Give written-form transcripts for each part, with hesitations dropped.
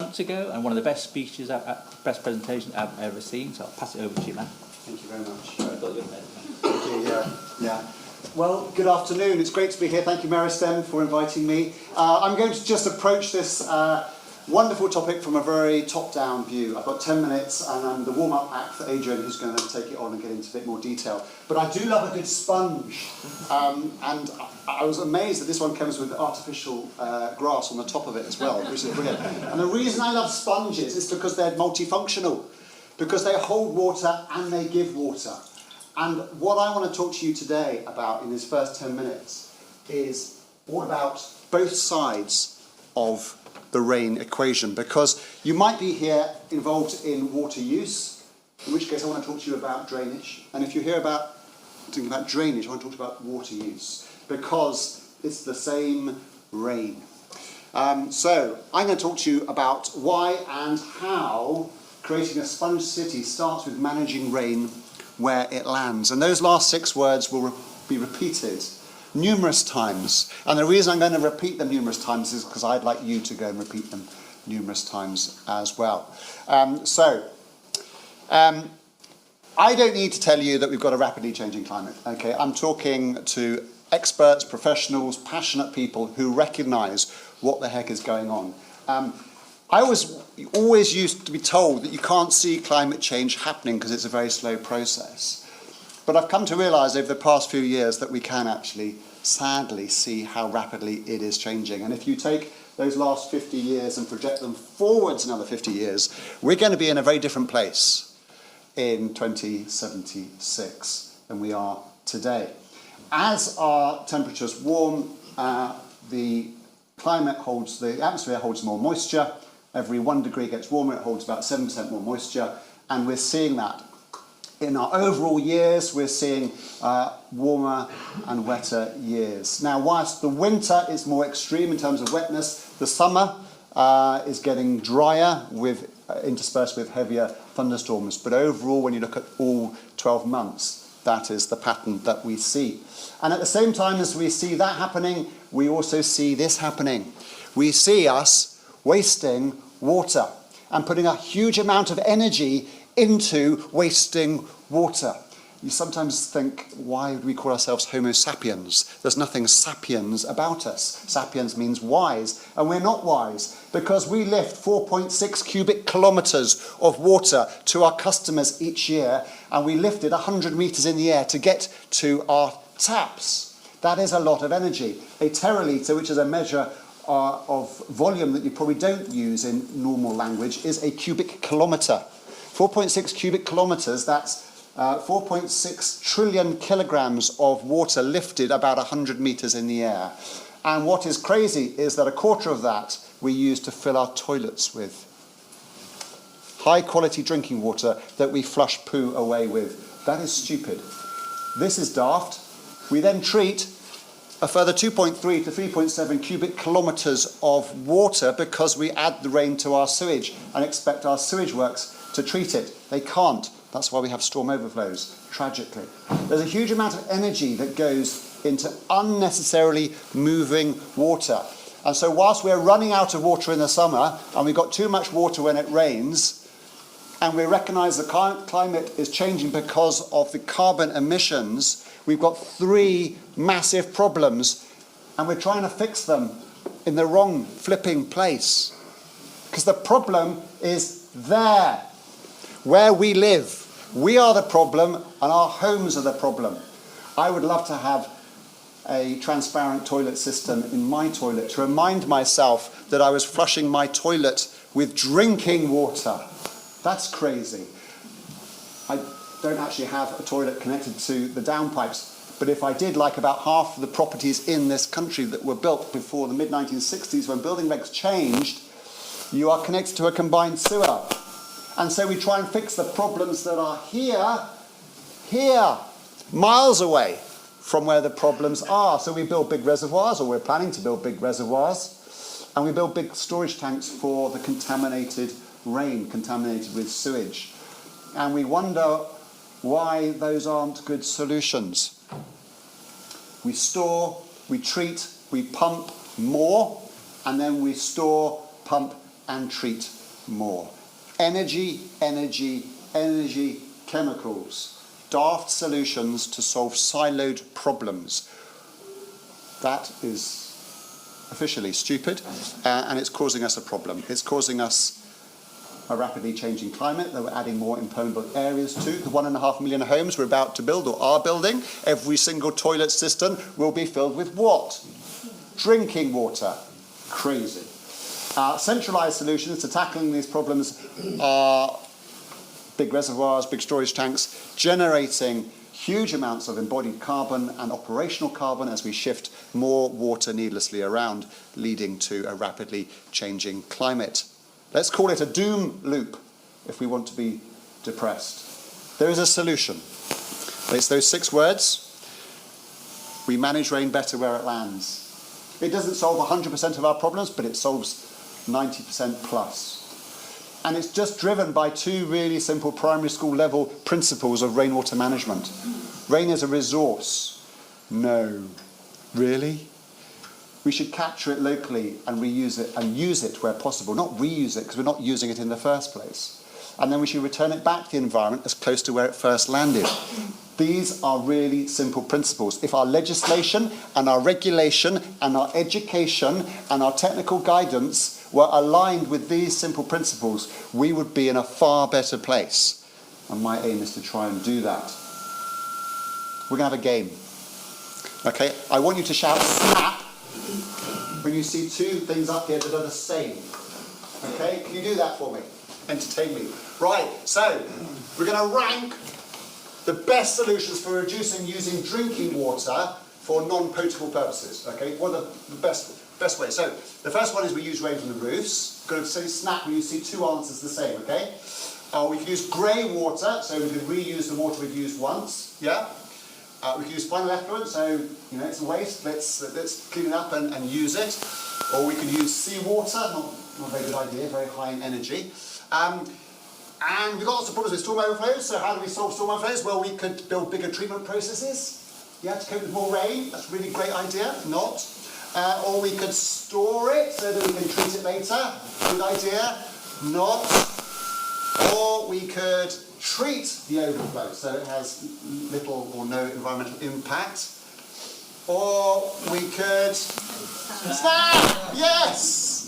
months ago, and one of the best speeches, best presentations I've ever seen. So I'll pass it over to you, man. Thank you very much. I thought you were there. Thank you, yeah. Well, good afternoon. It's great to be here. Thank you, Meristem, for inviting me. I'm going to just approach this wonderful topic from a very top-down view. I've got 10 minutes, and I'm the warm-up act for Adrian, who's going to take it on and get into a bit more detail. But I do love a good sponge, and I was amazed that this one comes with artificial grass on the top of it as well, which is brilliant. And the reason I love sponges is because they're multifunctional, because they hold water and they give water. And what I want to talk to you today about in this first 10 minutes is all about both sides of the rain equation, because you might be here involved in water use, in which case I want to talk to you about drainage. And if you hear about thinking about drainage, I want to talk about water use, because it's the same rain. So I'm going to talk to you about why and how creating a sponge city starts with managing rain where it lands. And those last 6 words will be repeated numerous times. And the reason I'm going to repeat them numerous times is because I'd like you to go and repeat them numerous times as well. I don't need to tell you that we've got a rapidly changing climate. Okay, I'm talking to experts, professionals, passionate people who recognise what the heck is going on. I always used to be told that you can't see climate change happening because it's a very slow process. But I've come to realise over the past few years that we can actually, sadly, see how rapidly it is changing. And if you take those last 50 years and project them forwards another 50 years, we're going to be in a very different place in 2076 than we are today. As our temperatures warm, the atmosphere holds more moisture. Every 1 degree gets warmer, it holds about 7% more moisture, and we're seeing that. In our overall years, we're seeing warmer and wetter years. Now, whilst the winter is more extreme in terms of wetness, the summer is getting drier, interspersed with heavier thunderstorms. But overall, when you look at all 12 months, that is the pattern that we see. And at the same time as we see that happening, we also see this happening. We see us wasting water and putting a huge amount of energy into wasting water. You sometimes think, why would we call ourselves Homo sapiens? There's nothing sapiens about us. Sapiens means wise, and we're not wise because we lift 4.6 cubic kilometres of water to our customers each year, and we lift it 100 metres in the air to get to our taps. That is a lot of energy. A teralitre, which is a measure of volume that you probably don't use in normal language, is a cubic kilometre. 4.6 cubic kilometres, that's 4.6 trillion kilograms of water lifted about 100 metres in the air. And what is crazy is that a quarter of that we use to fill our toilets with. High quality drinking water that we flush poo away with. That is stupid. This is daft. We then treat a further 2.3 to 3.7 cubic kilometres of water because we add the rain to our sewage and expect our sewage works to treat it. They can't. That's why we have storm overflows, tragically. There's a huge amount of energy that goes into unnecessarily moving water. And so whilst we're running out of water in the summer, and we've got too much water when it rains, and we recognise the climate is changing because of the carbon emissions, we've got 3 massive problems, and we're trying to fix them in the wrong flipping place. Because the problem is there. Where we live, we are the problem and our homes are the problem. I would love to have a transparent toilet system in my toilet to remind myself that I was flushing my toilet with drinking water. That's crazy. I don't actually have a toilet connected to the downpipes, but if I did, like about half of the properties in this country that were built before the mid-1960s when building regs changed, you are connected to a combined sewer. And so we try and fix the problems that are here, miles away from where the problems are. So we build big reservoirs, or we're planning to build big reservoirs, and we build big storage tanks for the contaminated rain, contaminated with sewage. And we wonder why those aren't good solutions. We store, we treat, we pump more, and then we store, pump and treat more. Energy, energy, energy, chemicals. Daft solutions to solve siloed problems. That is officially stupid, and it's causing us a problem. It's causing us a rapidly changing climate that we're adding more impermeable areas to. The 1.5 million homes we're about to build or are building, every single toilet cistern will be filled with what? Drinking water. Crazy. Centralised solutions to tackling these problems are big reservoirs, big storage tanks, generating huge amounts of embodied carbon and operational carbon as we shift more water needlessly around, leading to a rapidly changing climate. Let's call it a doom loop if we want to be depressed. There is a solution. It's those 6 words. We manage rain better where it lands. It doesn't solve 100% of our problems, but it solves 90% plus. And it's just driven by 2 really simple primary school level principles of rainwater management. Rain is a resource. No. Really? We should capture it locally and reuse it and use it where possible. Not reuse it, because we're not using it in the first place. And then we should return it back to the environment as close to where it first landed. These are really simple principles. If our legislation and our regulation and our education and our technical guidance were aligned with these simple principles, we would be in a far better place. And my aim is to try and do that. We're going to have a game. Okay? I want you to shout snap when you see 2 things up here that are the same. Okay? Can you do that for me? Entertain me. Right, so we're going to rank the best solutions for reducing using drinking water for non-potable purposes. Okay? What are the best ways? So the first one is we use rain from the roofs. Going to say snap when you see 2 answers the same. Okay? We can use grey water, so we can reuse the water we've used once. Yeah? We can use final effluent, so it's a waste. Let's clean it up and use it. Or we can use seawater. Not a very good idea. Very high in energy. And we've got lots of problems with storm overflows. So how do we solve storm overflows? Well, we could build bigger treatment processes. Yeah, to cope with more rain. That's a really great idea. Not. Or we could store it so that we can treat it later. Good idea. Not. Or we could treat the overflow so it has little or no environmental impact. Or we could snap! Yes!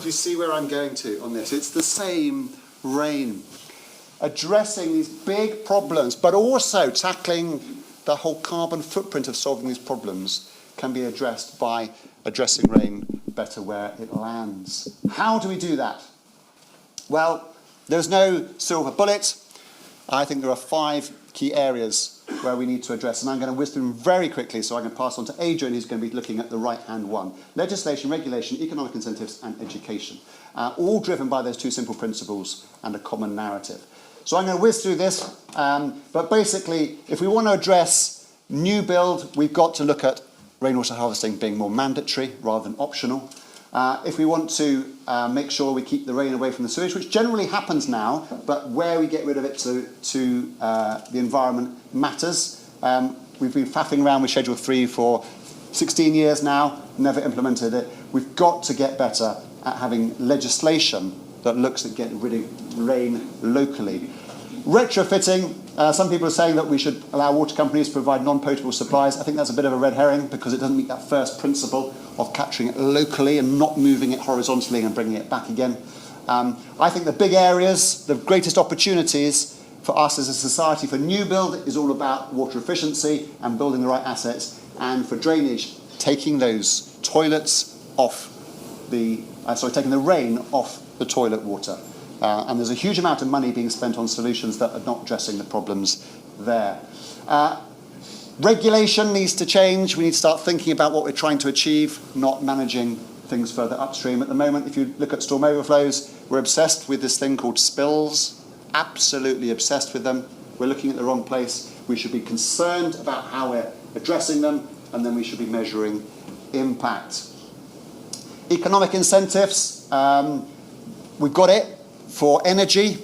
Do you see where I'm going to on this? It's the same rain. Addressing these big problems, but also tackling the whole carbon footprint of solving these problems can be addressed by addressing rain better where it lands. How do we do that? Well, there's no silver bullet. I think there are 5 key areas where we need to address, and I'm going to whiz through them very quickly so I can pass on to Adrian, who's going to be looking at the right-hand one. Legislation, regulation, economic incentives, and education. All driven by those 2 simple principles and a common narrative. So I'm going to whiz through this, but basically, if we want to address new build, we've got to look at rainwater harvesting being more mandatory rather than optional. If we want to make sure we keep the rain away from the sewage, which generally happens now, but where we get rid of it to the environment matters. We've been faffing around with Schedule 3 for 16 years now, never implemented it. We've got to get better at having legislation that looks at getting rid of rain locally. Retrofitting, some people are saying that we should allow water companies to provide non-potable supplies. I think that's a bit of a red herring because it doesn't meet that first principle of capturing it locally and not moving it horizontally and bringing it back again. I think the big areas, the greatest opportunities for us as a society for new build is all about water efficiency and building the right assets, and for drainage, taking those toilets off taking the rain off the toilet water. And there's a huge amount of money being spent on solutions that are not addressing the problems there. Regulation needs to change. We need to start thinking about what we're trying to achieve, not managing things further upstream. At the moment, if you look at storm overflows, we're obsessed with this thing called spills. Absolutely obsessed with them. We're looking at the wrong place. We should be concerned about how we're addressing them, and then we should be measuring impact. Economic incentives. We've got it for energy.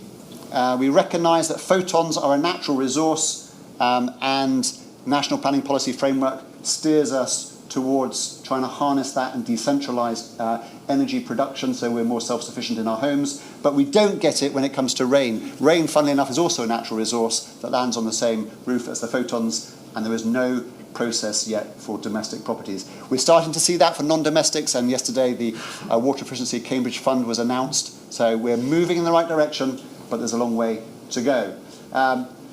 We recognise that photons are a natural resource, and National Planning Policy Framework steers us towards trying to harness that and decentralise energy production so we're more self-sufficient in our homes. But we don't get it when it comes to rain. Rain, funnily enough, is also a natural resource that lands on the same roof as the photons, and there is no process yet for domestic properties. We're starting to see that for non-domestics, and yesterday the Water Efficiency Cambridge Fund was announced. So we're moving in the right direction, but there's a long way to go.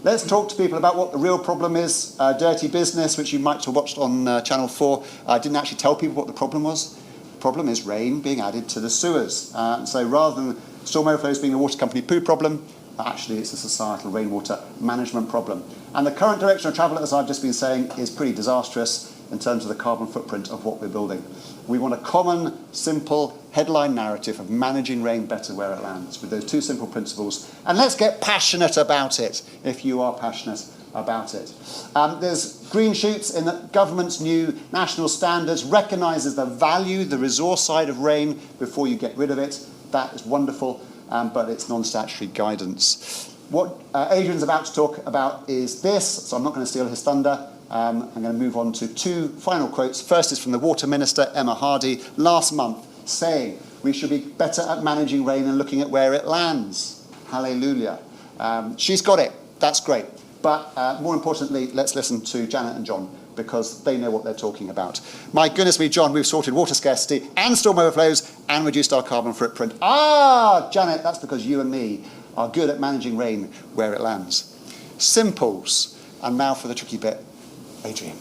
Let's talk to people about what the real problem is. Dirty Business, which you might have watched on Channel 4, didn't actually tell people what the problem was. The problem is rain being added to the sewers. So rather than storm overflows being a water company poo problem, actually it's a societal rainwater management problem. And the current direction of travel, as I've just been saying, is pretty disastrous in terms of the carbon footprint of what we're building. We want a common, simple headline narrative of managing rain better where it lands, with those two simple principles. And let's get passionate about it, if you are passionate about it. There's green shoots in that government's new national standards recognises the value, the resource side of rain before you get rid of it. That is wonderful, but it's non-statutory guidance. What Adrian's about to talk about is this, so I'm not going to steal his thunder. I'm going to move on to two final quotes. First is from the Water Minister, Emma Hardy, last month, saying we should be better at managing rain and looking at where it lands. Hallelujah. She's got it. That's great. But more importantly, let's listen to Janet and John, because they know what they're talking about. My goodness me, John, we've sorted water scarcity and storm overflows and reduced our carbon footprint. Janet, that's because you and me are good at managing rain where it lands. Simples. And now for the tricky bit. Adrian.